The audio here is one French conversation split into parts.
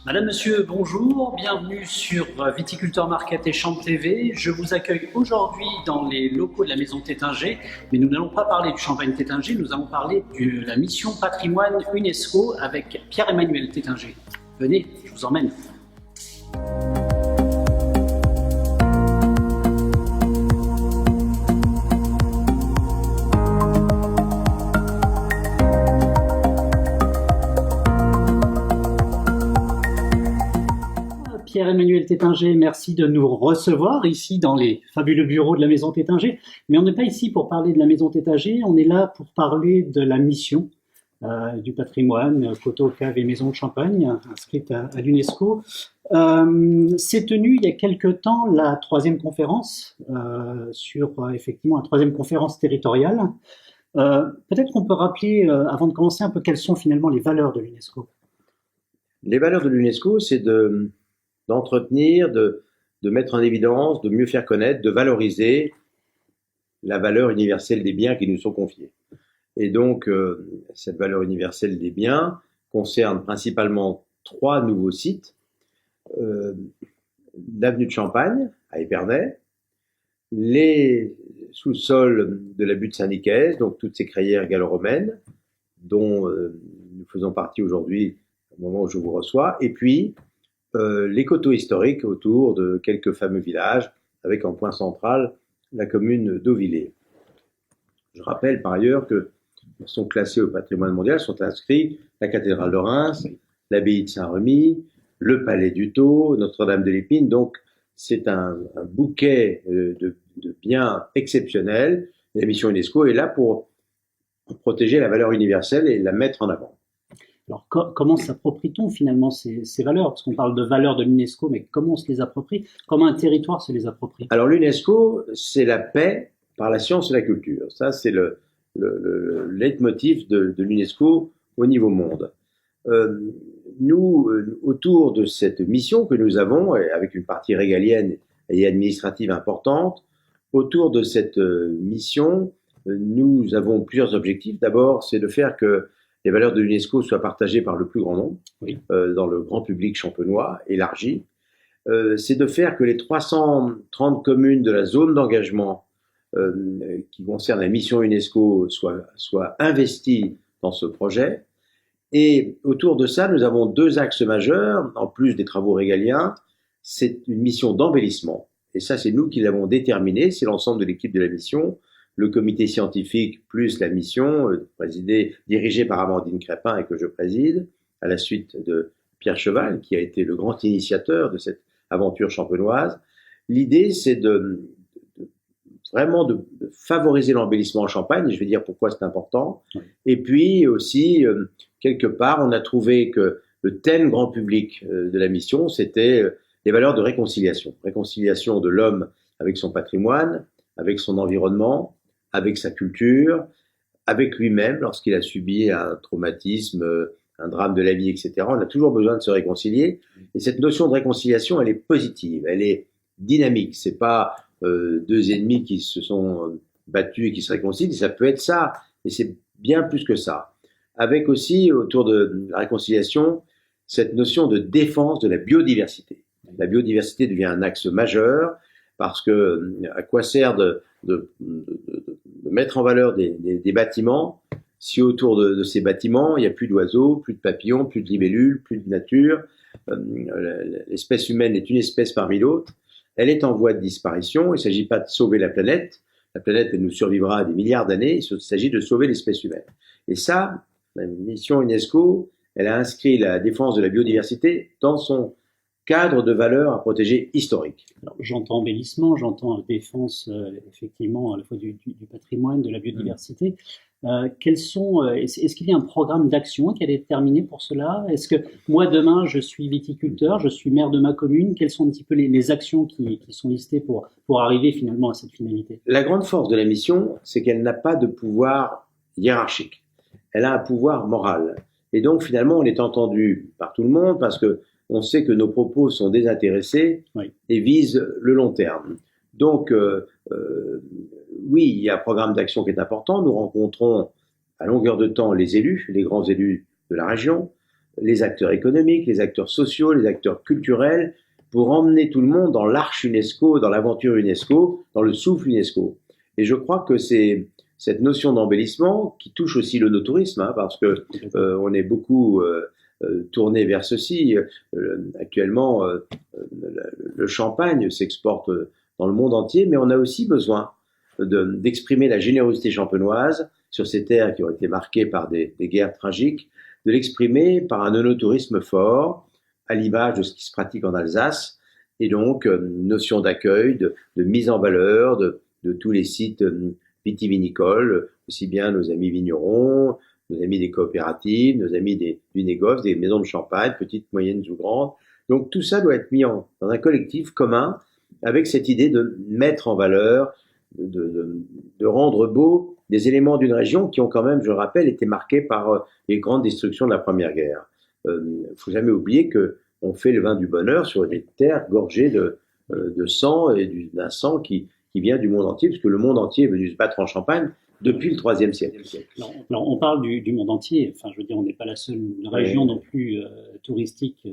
Madame, Monsieur, bonjour, bienvenue sur Viticulteur Market et Champ TV. Je vous accueille aujourd'hui dans les locaux de la maison Tétinger, mais nous n'allons pas parler du champagne Tétinger, nous allons parler de la mission patrimoine UNESCO avec Pierre-Emmanuel Tétinger. Venez, je vous emmène. Pierre-Emmanuel Tétinger, merci de nous recevoir ici dans les fabuleux bureaux de la maison Tétinger. Mais on n'est pas ici pour parler de la maison Tétinger, on est là pour parler de la mission du patrimoine, coteaux, caves et maisons de champagne, inscrite à l'UNESCO. C'est tenu il y a quelque temps la troisième conférence sur effectivement la troisième conférence territoriale. Peut-être qu'on peut rappeler, avant de commencer, un peu quelles sont finalement les valeurs de l'UNESCO. Les valeurs de l'UNESCO, c'est d'entretenir, de mettre en évidence, de mieux faire connaître, de valoriser la valeur universelle des biens qui nous sont confiés. Et donc, cette valeur universelle des biens concerne principalement 3 nouveaux sites. L'avenue de Champagne, à Épernay, les sous-sols de la butte Saint-Nicaise, donc toutes ces crayères gallo-romaines, dont nous faisons partie aujourd'hui au moment où je vous reçois, et puis les coteaux historiques autour de quelques fameux villages, avec en point central la commune d'Auvillers. Je rappelle par ailleurs que sont classés au patrimoine mondial, sont inscrits la cathédrale de Reims, l'abbaye de Saint-Remy, le palais du Thau, Notre-Dame de l'Épine. Donc c'est un bouquet de biens exceptionnels. La mission UNESCO est là pour protéger la valeur universelle et la mettre en avant. Alors, comment s'approprie-t-on finalement ces valeurs? Parce qu'on parle de valeurs de l'UNESCO, mais comment on se les approprie? Comment un territoire se les approprie? Alors, l'UNESCO, c'est la paix par la science et la culture. Ça, c'est le leitmotiv de l'UNESCO au niveau monde. Nous, autour de cette mission que nous avons, avec une partie régalienne et administrative importante, autour de cette mission, nous avons plusieurs objectifs. D'abord, c'est de faire que les valeurs de l'UNESCO soient partagées par le plus grand nombre, oui, dans le grand public champenois, élargi. C'est de faire que les 330 communes de la zone d'engagement qui concernent la mission UNESCO soient investies dans ce projet. Et autour de ça, nous avons 2 axes majeurs, en plus des travaux régaliens. C'est une mission d'embellissement. Et ça, c'est nous qui l'avons déterminé, c'est l'ensemble de l'équipe de la mission, le comité scientifique plus la mission, dirigée par Amandine Crépin et que je préside, à la suite de Pierre Cheval, qui a été le grand initiateur de cette aventure champenoise. L'idée, c'est vraiment de favoriser l'embellissement en Champagne, et je vais dire pourquoi c'est important. Oui. Et puis aussi, quelque part, on a trouvé que le thème grand public de la mission, c'était les valeurs de réconciliation. Réconciliation de l'homme avec son patrimoine, avec son environnement, avec sa culture, avec lui-même lorsqu'il a subi un traumatisme, un drame de la vie, etc. On a toujours besoin de se réconcilier. Et cette notion de réconciliation, elle est positive, elle est dynamique. C'est pas 2 ennemis qui se sont battus et qui se réconcilient. Ça peut être ça, mais c'est bien plus que ça. Avec aussi, autour de la réconciliation, cette notion de défense de la biodiversité. La biodiversité devient un axe majeur parce que à quoi sert de mettre en valeur des bâtiments si autour de ces bâtiments, il n'y a plus d'oiseaux, plus de papillons, plus de libellules, plus de nature. L'espèce humaine est une espèce parmi d'autres. Elle est en voie de disparition. Il ne s'agit pas de sauver la planète. La planète, elle nous survivra à des milliards d'années. Il s'agit de sauver l'espèce humaine. Et ça, la mission UNESCO, elle a inscrit la défense de la biodiversité dans son cadre de valeurs à protéger historique. J'entends embellissement, j'entends défense effectivement à la fois du patrimoine, de la biodiversité. Est-ce qu'il y a un programme d'action qui est déterminé pour cela? Est-ce que moi demain je suis viticulteur, je suis maire de ma commune, quelles sont un petit peu les actions qui sont listées pour arriver finalement à cette finalité? La grande force de la mission, c'est qu'elle n'a pas de pouvoir hiérarchique. Elle a un pouvoir moral. Et donc finalement on est entendu par tout le monde parce que on sait que nos propos sont désintéressés, oui, et visent le long terme. Donc, oui, il y a un programme d'action qui est important. Nous rencontrons à longueur de temps les élus, les grands élus de la région. les acteurs économiques, les acteurs sociaux, les acteurs culturels, pour emmener tout le monde dans l'arche UNESCO, dans l'aventure UNESCO, dans le souffle UNESCO. Et je crois que c'est cette notion d'embellissement qui touche aussi le no-tourisme, hein, parce que on est beaucoup tourné vers ceci. Actuellement, le champagne s'exporte dans le monde entier, mais on a aussi besoin d'exprimer la générosité champenoise sur ces terres qui ont été marquées par des guerres tragiques, de l'exprimer par un œnotourisme fort, à l'image de ce qui se pratique en Alsace, et donc une notion d'accueil, de mise en valeur de tous les sites vitivinicoles, aussi bien nos amis vignerons, nos amis des coopératives, nos amis du négoce, des maisons de champagne, petites, moyennes ou grandes. Donc tout ça doit être mis dans un collectif commun, avec cette idée de mettre en valeur, de rendre beau des éléments d'une région qui ont quand même, je le rappelle, été marqués par les grandes destructions de la Première Guerre. Il ne faut jamais oublier qu'on fait le vin du bonheur sur des terres gorgées de sang et d'un sang qui vient du monde entier, parce que le monde entier est venu se battre en Champagne depuis le IIIe siècle. Alors, on parle du monde entier. Enfin, je veux dire, on n'est pas la seule région non plus touristique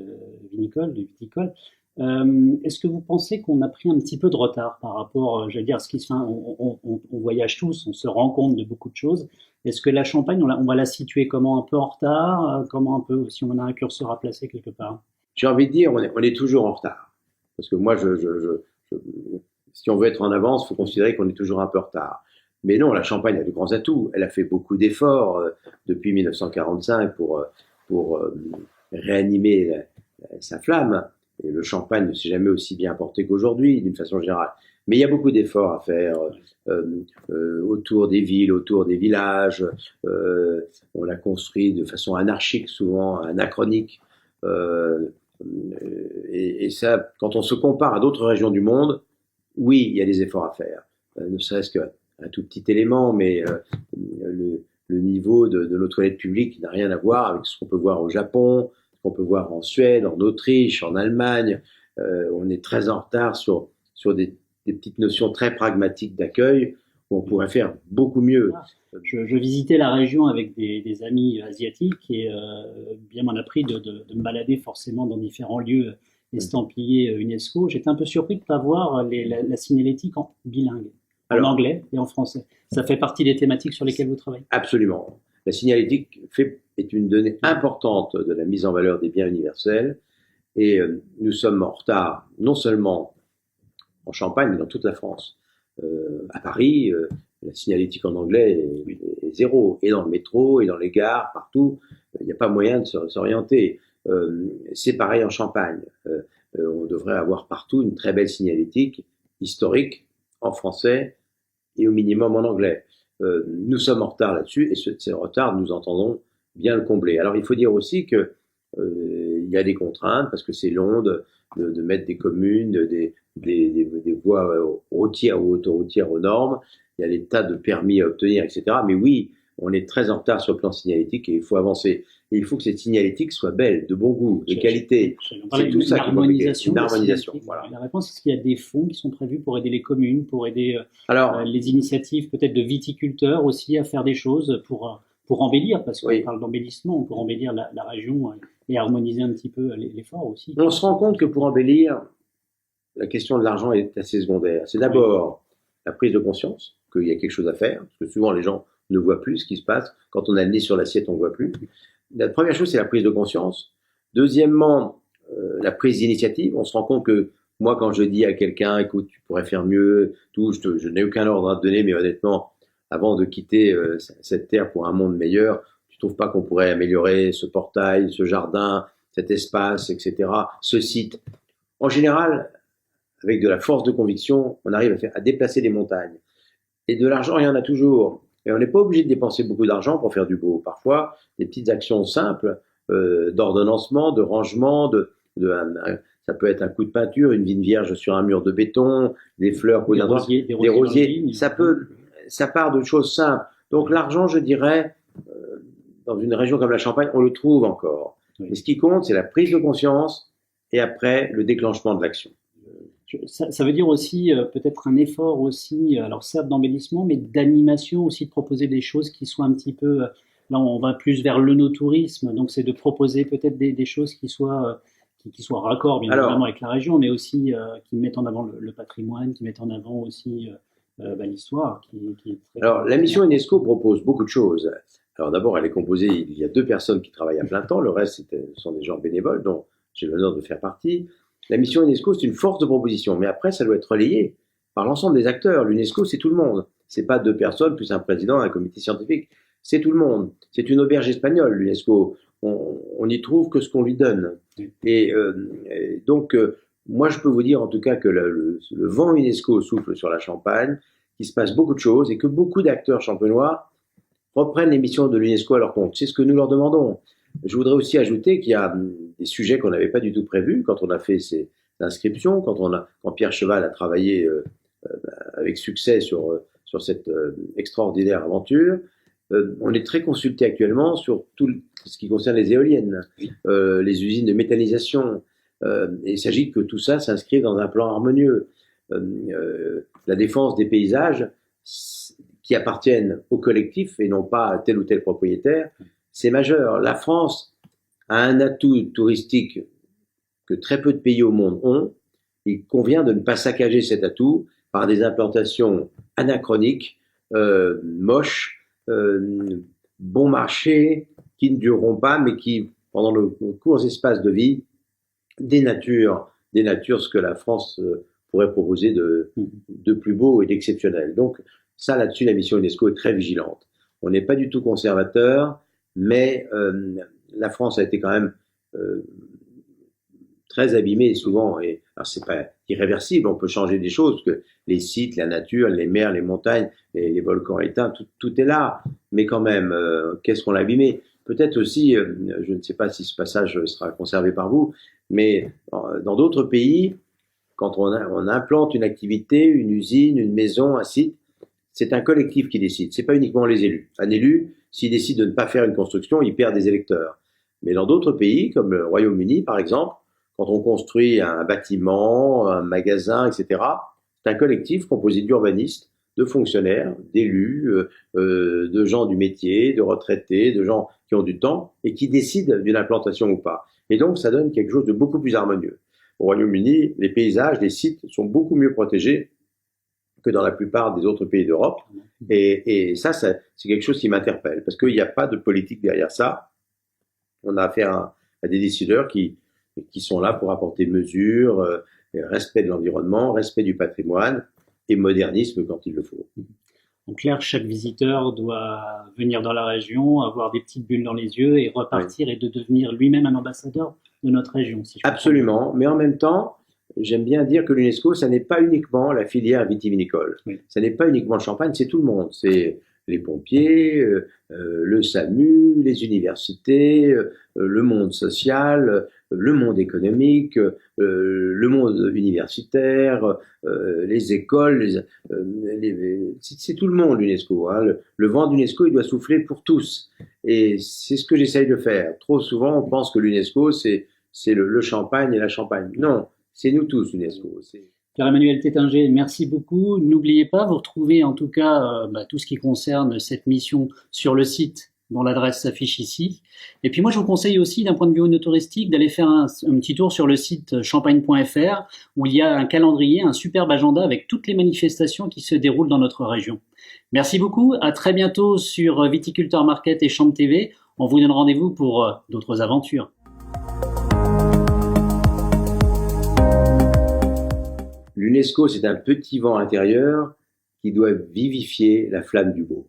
vinicole, viticole. Est-ce que vous pensez qu'on a pris un petit peu de retard par rapport, j'allais dire, à ce qui se fait? On voyage tous, on se rend compte de beaucoup de choses. Est-ce que la Champagne, on va la situer comment, un peu en retard, comment un peu, si on a un curseur à placer quelque part? J'ai envie de dire, on est toujours en retard. Parce que moi, si on veut être en avance, il faut considérer qu'on est toujours un peu en retard. Mais non, la Champagne a de grands atouts. Elle a fait beaucoup d'efforts depuis 1945 pour réanimer sa flamme. Et le champagne ne s'est jamais aussi bien porté qu'aujourd'hui, d'une façon générale. Mais il y a beaucoup d'efforts à faire autour des villes, autour des villages. On l'a construit de façon anarchique, souvent anachronique. Et ça, quand on se compare à d'autres régions du monde, oui, il y a des efforts à faire. Ne serait-ce qu'un tout petit élément, mais le niveau de nos toilettes publiques n'a rien à voir avec ce qu'on peut voir au Japon, qu'on peut voir en Suède, en Autriche, en Allemagne. On est très en retard sur des petites notions très pragmatiques d'accueil où on pourrait faire beaucoup mieux. Je visitais la région avec des amis asiatiques et bien m'en a pris de me balader forcément dans différents lieux estampillés UNESCO. J'étais un peu surpris de ne pas voir la signalétique en bilingue, en anglais et en français. Ça fait partie des thématiques sur lesquelles vous travaillez? Absolument. La signalétique est une donnée importante de la mise en valeur des biens universels et nous sommes en retard, non seulement en Champagne, mais dans toute la France. À Paris, la signalétique en anglais est zéro, et dans le métro, et dans les gares, partout, il n'y a pas moyen de s'orienter. C'est pareil en Champagne. On devrait avoir partout une très belle signalétique historique en français et au minimum en anglais. Nous sommes en retard là-dessus et ce retard, nous entendons bien le combler. Alors il faut dire aussi que il y a des contraintes parce que c'est long de mettre des communes, des voies routières ou autoroutières aux normes. Il y a des tas de permis à obtenir, etc. Mais oui, on est très en retard sur le plan signalétique et il faut avancer. Et il faut que cette signalétique soit belle, de bon goût, de qualité. C'est tout ça qui manque. Une harmonisation. Voilà. La réponse, est-ce qu'il y a des fonds qui sont prévus pour aider les communes, pour aider les initiatives peut-être de viticulteurs aussi à faire des choses pour embellir, parce qu'on parle d'embellissement, pour embellir la région et harmoniser un petit peu l'effort aussi. On se rend compte que pour embellir, la question de l'argent est assez secondaire. C'est d'abord la prise de conscience qu'il y a quelque chose à faire, parce que souvent les gens ne voient plus ce qui se passe. Quand on a le nez sur l'assiette, on ne voit plus. La première chose, c'est la prise de conscience. Deuxièmement, la prise d'initiative. On se rend compte que moi, quand je dis à quelqu'un, écoute, tu pourrais faire mieux, tout, je n'ai aucun ordre à te donner, mais honnêtement, avant de quitter cette terre pour un monde meilleur, tu trouves pas qu'on pourrait améliorer ce portail, ce jardin, cet espace, etc., ce site? En général, avec de la force de conviction, on arrive à déplacer des montagnes. Et de l'argent, il y en a toujours. Et on n'est pas obligé de dépenser beaucoup d'argent pour faire du beau. Parfois, des petites actions simples d'ordonnancement, de rangement, ça peut être un coup de peinture, une vigne vierge sur un mur de béton, des fleurs, des rosiers. Ça part de choses simples. Donc l'argent, je dirais, dans une région comme la Champagne, on le trouve encore. Mais ce qui compte, c'est la prise de conscience et après le déclenchement de l'action. Ça veut dire aussi peut-être un effort aussi, alors certes d'embellissement, mais d'animation aussi, de proposer des choses qui soient un petit peu là, on va plus vers l'œnotourisme, donc c'est de proposer peut-être des choses qui soient raccord, bien évidemment, avec la région, mais aussi qui mettent en avant le patrimoine, qui mettent en avant aussi l'histoire. Alors, la mission UNESCO propose beaucoup de choses. Alors d'abord, elle est composée, il y a 2 personnes qui travaillent à plein temps, le reste sont des gens bénévoles, dont j'ai l'honneur de faire partie. La mission UNESCO, c'est une force de proposition, mais après, ça doit être relayé par l'ensemble des acteurs. L'UNESCO, c'est tout le monde. C'est pas 2 personnes plus un président, un comité scientifique. C'est tout le monde. C'est une auberge espagnole, l'UNESCO. On n'y trouve que ce qu'on lui donne. Et donc, moi, je peux vous dire en tout cas que le vent UNESCO souffle sur la Champagne, qu'il se passe beaucoup de choses et que beaucoup d'acteurs champenois reprennent les missions de l'UNESCO à leur compte. C'est ce que nous leur demandons. Je voudrais aussi ajouter qu'il y a des sujets qu'on n'avait pas du tout prévus quand on a fait ces inscriptions, quand Pierre Cheval a travaillé avec succès sur cette extraordinaire aventure. On est très consulté actuellement sur tout ce qui concerne les éoliennes, les usines de méthanisation. Et il s'agit que tout ça s'inscrive dans un plan harmonieux. La défense des paysages qui appartiennent au collectif et non pas à tel ou tel propriétaire, c'est majeur. La France a un atout touristique que très peu de pays au monde ont. Il convient de ne pas saccager cet atout par des implantations anachroniques, moches, bon marché, qui ne dureront pas, mais qui, pendant le court espace de vie, dénaturent ce que la France pourrait proposer de plus beau et d'exceptionnel. Donc, ça, là-dessus, la mission UNESCO est très vigilante. On n'est pas du tout conservateur, mais la France a été quand même très abîmée souvent. Et alors, c'est pas irréversible, on peut changer des choses, parce que les sites, la nature, les mers, les montagnes, les volcans éteints, tout est là. Mais quand même, qu'est-ce qu'on a abîmé? Peut-être aussi, je ne sais pas si ce passage sera conservé par vous, mais dans d'autres pays, quand on implante une activité, une usine, une maison, un site, c'est un collectif qui décide. C'est pas uniquement les élus. Un élu, s'il décide de ne pas faire une construction, il perd des électeurs. Mais dans d'autres pays, comme le Royaume-Uni, par exemple, quand on construit un bâtiment, un magasin, etc., c'est un collectif composé d'urbanistes, de fonctionnaires, d'élus, de gens du métier, de retraités, de gens qui ont du temps et qui décident d'une implantation ou pas. Et donc, ça donne quelque chose de beaucoup plus harmonieux. Au Royaume-Uni, les paysages, les sites sont beaucoup mieux protégés que dans la plupart des autres pays d'Europe. Et ça, c'est quelque chose qui m'interpelle, parce qu'il n'y a pas de politique derrière ça. On a affaire à des décideurs qui sont là pour apporter mesures, respect de l'environnement, respect du patrimoine et modernisme quand il le faut. En clair, chaque visiteur doit venir dans la région, avoir des petites bulles dans les yeux et repartir et de devenir lui-même un ambassadeur de notre région. Si Absolument, mais en même temps, j'aime bien dire que l'UNESCO, ça n'est pas uniquement la filière vitivinicole. Oui. Ça n'est pas uniquement le champagne, c'est tout le monde. C'est les pompiers, le SAMU, les universités, le monde social, le monde économique, le monde universitaire, les écoles. C'est tout le monde, l'UNESCO. Hein. Le vent d'UNESCO, il doit souffler pour tous. Et c'est ce que j'essaye de faire. Trop souvent, on pense que l'UNESCO, c'est le champagne et la Champagne. Non. C'est nous tous, l'UNESCO. Pierre-Emmanuel Tétinger, merci beaucoup. N'oubliez pas, vous retrouvez en tout cas tout ce qui concerne cette mission sur le site dont l'adresse s'affiche ici. Et puis moi, je vous conseille aussi, d'un point de vue touristique, d'aller faire un petit tour sur le site champagne.fr où il y a un calendrier, un superbe agenda avec toutes les manifestations qui se déroulent dans notre région. Merci beaucoup. À très bientôt sur Viticulteur Market et Champ TV. On vous donne rendez-vous pour d'autres aventures. L'UNESCO, c'est un petit vent intérieur qui doit vivifier la flamme du beau.